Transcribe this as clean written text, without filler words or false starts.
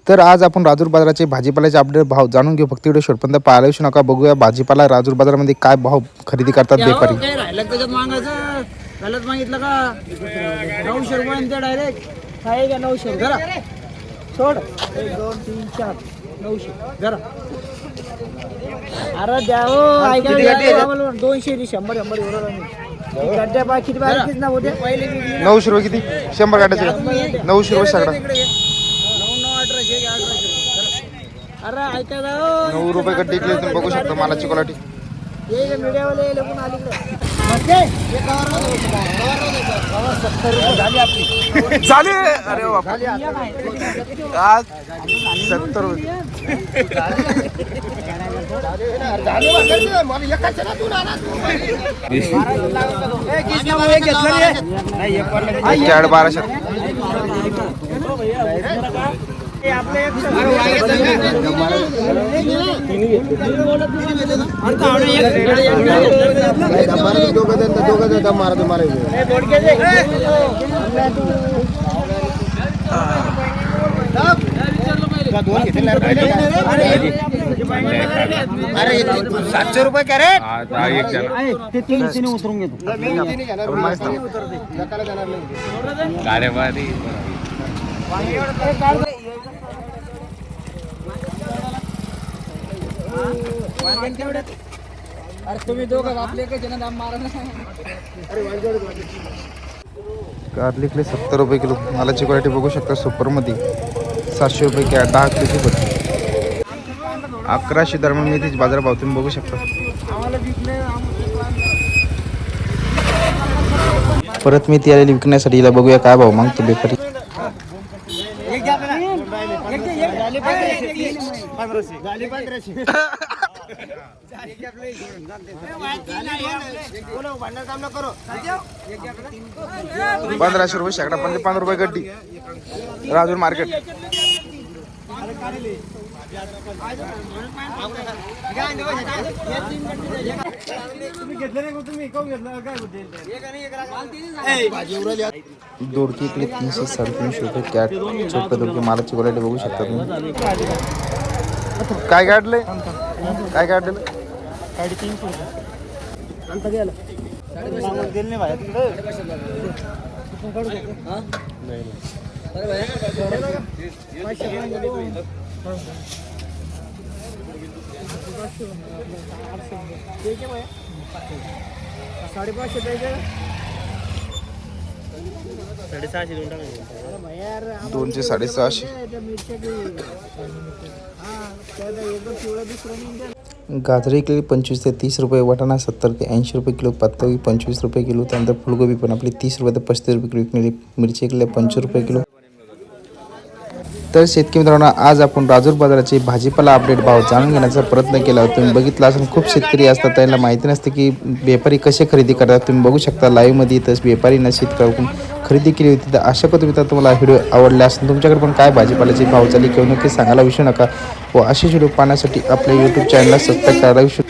तर आज आपण राजूर बाजाराचे भाजीपाल्याचे अपडेट भाव जाणून घेऊ. फक्त व्हिडिओ शेवटपर्यंत पाहायला विसरू नका. बघूया भाजीपाला राजूर बाजारामध्ये काय भाव खरेदी करतात व्यापारी. काय राहिलं त्याच्यात मागायचं गलत मागितलं का 900 रुपये डायरेक्ट आहे का 900 जरा सोड 1 2 3 4 900 जरा अरे द्या हो ऐका 200 100 100 एवढं गड्ड्या बा किती बारीकच ना होते पहिले 900 रुपये किती 100 काटायचे 900 रुपये सगळा 9 अरे ऐका 9 रुपये गड्डी इकडे तुम्ही बघू शकता मालाची क्वालिटी. ये मीडियावाले लगून आली म्हणजे झाले. अरे बाबा आज 70 रुपये कॅड 1200 अरे 700 रुपये कॅरेट ते 300 उतरून घेतो अरे तुम्ही दोघं आपले काही जण दाम मारा ना. कारली 70 रुपये किलो. मालाची क्वालिटी बघू शकता. सुपरमध्ये 700 रुपये कॅड 10 किलोची पडते. 1100 दरम्यान मेथीची बाजारभाव तुम्ही बघू शकता. परत मेथी आलेली विकण्यासाठी हिला बघूया काय भाव मागतो बेकारी. ₹1500 शेकडा 55 रुपये गड्डी राजूर मार्केट. दोडकी इकडे 300 350 रुपये कॅट छोटे दोडके. मालाची क्वालिटी बघू शकता तुम्ही. काय काढले काय काढलेलं 350 अंत गेलं दिल नाही भाई साडेपाचशे द्यायचे 200 650. गाजर इकडे 25 ते 30 रुपये. वाटाणा 70 ते 80 रुपये किलो. पत्तागोबी 25 रुपये किलो. त्यानंतर फुलगोबी पण आपली 30 रुपये ते 35 रुपये किलो विकलेली. मिरची इकडे 25 रुपये किलो. तर शेतकरी मित्रांनो, आज आपण राजूर बाजाराचे भाजीपाला अपडेट भाव जाणून घेण्याचा प्रयत्न केला. तुम्ही बघितला असून खूप शेतकरी असतात त्यांना माहिती नसते की व्यापारी कसे खरेदी करतात. तुम्ही बघू शकता लाईव्हमध्ये इथंच व्यापारीनं शेतकऱ्याकडून खरेदी केली होती. तर अशा पद्धतीने तुम्हाला व्हिडिओ आवडला असेल, तुमच्याकडे पण काय भाजीपाल्याची भाव चालली किंवा नक्की सांगायला विसरू नका. व असे व्हिडिओ पाहण्यासाठी आपल्या यूट्यूब चॅनलला सबस्क्राईब करायला विसरू